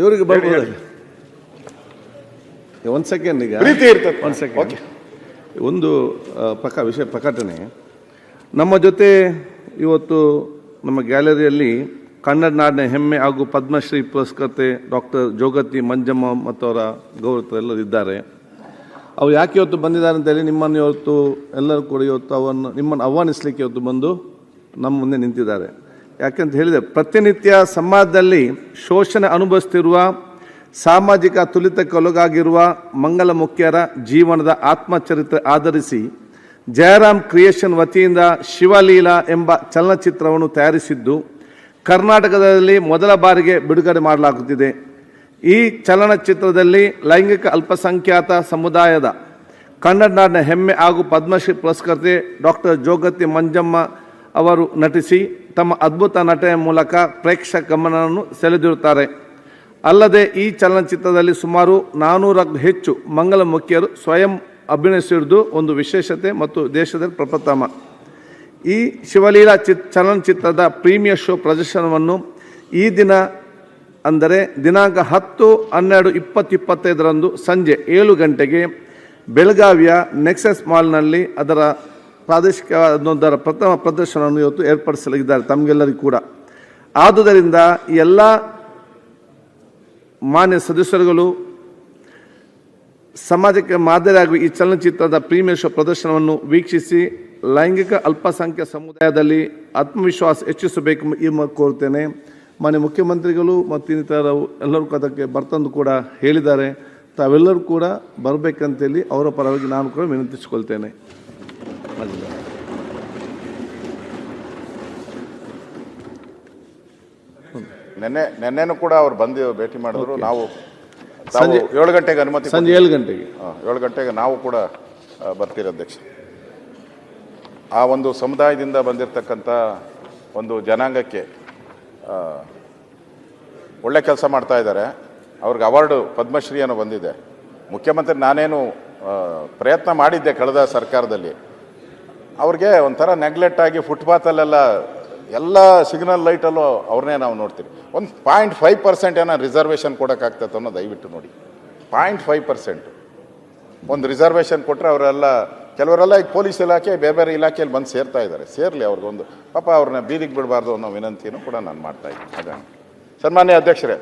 ಇವರಿಗೆ ಬರ್ಬೋದು. ಒಂದು ಸೆಕೆಂಡ್, ಈಗ ಪ್ರೀತಿ ಇರ್ತದೆ. ಒಂದು ಸೆಕೆಂಡ್, ಒಂದು ವಿಷಯ ಪ್ರಕಟಣೆ. ನಮ್ಮ ಜೊತೆ ಇವತ್ತು ನಮ್ಮ ಗ್ಯಾಲರಿಯಲ್ಲಿ ಕನ್ನಡ ನಾಡಿನ ಹೆಮ್ಮೆ ಹಾಗೂ ಪದ್ಮಶ್ರೀ ಪುರಸ್ಕರ್ತೆ ಡಾಕ್ಟರ್ ಜೋಗತಿ ಮಂಜಮ್ಮ ಮತ್ತವರ ಗೌರವ ಎಲ್ಲರೂ ಇದ್ದಾರೆ. ಅವ್ರು ಯಾಕೆ ಇವತ್ತು ಬಂದಿದ್ದಾರೆ ಅಂತೇಳಿ ನಿಮ್ಮನ್ನು ಇವತ್ತು ಎಲ್ಲರೂ ಕೂಡ ಇವತ್ತು ನಿಮ್ಮನ್ನು ಆಹ್ವಾನಿಸಲಿಕ್ಕೆ ಇವತ್ತು ಬಂದು ನಮ್ಮ ಮುಂದೆ ನಿಂತಿದ್ದಾರೆ. ಯಾಕೆಂತ ಹೇಳಿದರೆ, ಪ್ರತಿನಿತ್ಯ ಸಮಾಜದಲ್ಲಿ ಶೋಷಣೆ ಅನುಭವಿಸುತ್ತಿರುವ, ಸಾಮಾಜಿಕ ತುಳಿತಕ್ಕೊಳಗಾಗಿರುವ ಮಂಗಲ ಮುಖ್ಯರ ಜೀವನದ ಆತ್ಮಚರಿತ್ರೆ ಆಧರಿಸಿ ಜಯರಾಮ್ ಕ್ರಿಯೇಷನ್ ವತಿಯಿಂದ ಶಿವಲೀಲಾ ಎಂಬ ಚಲನಚಿತ್ರವನ್ನು ತಯಾರಿಸಿದ್ದು ಕರ್ನಾಟಕದಲ್ಲಿ ಮೊದಲ ಬಾರಿಗೆ ಬಿಡುಗಡೆ ಮಾಡಲಾಗುತ್ತಿದೆ. ಈ ಚಲನಚಿತ್ರದಲ್ಲಿ ಲೈಂಗಿಕ ಅಲ್ಪಸಂಖ್ಯಾತ ಸಮುದಾಯದ ಕನ್ನಡ ನಾಡಿನ ಹೆಮ್ಮೆ ಹಾಗೂ ಪದ್ಮಶ್ರೀ ಪುರಸ್ಕರ್ತೆ ಡಾಕ್ಟರ್ ಜೋಗತಿ ಮಂಜಮ್ಮ ಅವರು ನಟಿಸಿ ತಮ್ಮ ಅದ್ಭುತ ನಟನೆಯ ಮೂಲಕ ಪ್ರೇಕ್ಷಕ ಗಮನವನ್ನು ಸೆಳೆದಿರುತ್ತಾರೆ. ಅಲ್ಲದೆ ಈ ಚಲನಚಿತ್ರದಲ್ಲಿ ಸುಮಾರು 400ಕ್ಕೂ ಹೆಚ್ಚು ಮಂಗಲ ಮುಖ್ಯರು ಸ್ವಯಂ ಅಭಿನಯಿಸಿರುವುದು ಒಂದು ವಿಶೇಷತೆ ಮತ್ತು ದೇಶದಲ್ಲಿ ಪ್ರಪ್ರಥಮ. ಈ ಶಿವಲೀಲಾ ಚಲನಚಿತ್ರದ ಪ್ರೀಮಿಯರ್ ಶೋ ಪ್ರದರ್ಶನವನ್ನು ಈ ದಿನ ಅಂದರೆ ದಿನಾಂಕ 10/12/2025 ಸಂಜೆ 7 ಗಂಟೆಗೆ ಬೆಳಗಾವಿಯ ನೆಕ್ಸಸ್ ಮಾಲ್ನಲ್ಲಿ ಅದರ ಪ್ರಾದೇಶಿಕವಾದ ಪ್ರಥಮ ಪ್ರದರ್ಶನವನ್ನು ಇವತ್ತು ಏರ್ಪಡಿಸಲಿದ್ದಾರೆ ತಮಗೆಲ್ಲರಿಗೂ ಕೂಡ. ಆದುದರಿಂದ ಎಲ್ಲ ಮಾನ್ಯ ಸದಸ್ಯರುಗಳು ಸಮಾಜಕ್ಕೆ ಮಾದರಿಯಾಗಿ ಈ ಚಲನಚಿತ್ರದ ಪ್ರೀಮಿಯರ್ ಶೋ ಪ್ರದರ್ಶನವನ್ನು ವೀಕ್ಷಿಸಿ ಲೈಂಗಿಕ ಅಲ್ಪಸಂಖ್ಯಾತ ಸಮುದಾಯದಲ್ಲಿ ಆತ್ಮವಿಶ್ವಾಸ ಹೆಚ್ಚಿಸಬೇಕು ಎಂದು ಕೋರುತ್ತೇನೆ. ಮಾನ್ಯ ಮುಖ್ಯಮಂತ್ರಿಗಳು ಮತ್ತು ಇನ್ನಿತರರು ಎಲ್ಲರೂ ಅದಕ್ಕೆ ಬರ್ತಂದು ಕೂಡ ಹೇಳಿದ್ದಾರೆ. ತಾವೆಲ್ಲರೂ ಕೂಡ ಬರಬೇಕಂತೇಳಿ ಅವರ ಪರವಾಗಿ ನಾನು ಕೂಡ ವಿನಂತಿಸಿಕೊಳ್ತೇನೆ. ನೆನ್ನೆನೂ ಕೂಡ ಅವ್ರು ಬಂದು ಭೇಟಿ ಮಾಡಿದ್ರು. ನಾವು ಸಂಜೆ 7 ಗಂಟೆಗೆ ಅನುಮತಿ, ಸಂಜೆ 7 ಗಂಟೆಗೆ 7 ಗಂಟೆಗೆ ನಾವು ಕೂಡ ಬರ್ತೀರಿ ಅಧ್ಯಕ್ಷ. ಆ ಒಂದು ಸಮುದಾಯದಿಂದ ಬಂದಿರತಕ್ಕಂಥ ಒಂದು ಜನಾಂಗಕ್ಕೆ ಒಳ್ಳೆ ಕೆಲಸ ಮಾಡ್ತಾ ಇದ್ದಾರೆ. ಅವ್ರಿಗೆ ಅವಾರ್ಡು ಪದ್ಮಶ್ರೀಯನ್ನು ಬಂದಿದೆ. ಮುಖ್ಯಮಂತ್ರಿ ನಾನೇನು ಪ್ರಯತ್ನ ಮಾಡಿದ್ದೆ ಕಳೆದ ಸರ್ಕಾರದಲ್ಲಿ. ಅವ್ರಿಗೆ ಒಂಥರ ನೆಗ್ಲೆಕ್ಟ್ ಆಗಿ ಫುಟ್ಪಾತಲ್ಲೆಲ್ಲ ಎಲ್ಲ ಸಿಗ್ನಲ್ ಲೈಟಲ್ಲೂ ಅವ್ರನ್ನೇ ನಾವು ನೋಡ್ತೀವಿ. ಒಂದು 0.5% ಏನೋ ರಿಸರ್ವೇಷನ್ ಕೊಡೋಕ್ಕಾಗ್ತೈತೆ ಅನ್ನೋ ದಯವಿಟ್ಟು ನೋಡಿ. 0.5% ಒಂದು ರಿಸರ್ವೇಷನ್ ಕೊಟ್ಟರೆ ಅವರೆಲ್ಲ, ಕೆಲವರೆಲ್ಲ ಈಗ ಪೊಲೀಸ್ ಇಲಾಖೆ ಬೇರೆ ಬೇರೆ ಇಲಾಖೆಯಲ್ಲಿ ಬಂದು ಸೇರ್ತಾ ಇದ್ದಾರೆ. ಸೇರಲಿ, ಅವ್ರಿಗೊಂದು ಪಾಪ ಅವ್ರನ್ನ ಬೀದಿಗೆ ಬಿಡಬಾರ್ದು ಅನ್ನೋ ವಿನಂತಿಯನ್ನು ಕೂಡ ನಾನು ಮಾಡ್ತಾಯಿದ್ದೀನಿ. ಹಾಗಾಗಿ ಸನ್ಮಾನ್ಯ ಅಧ್ಯಕ್ಷರೇ,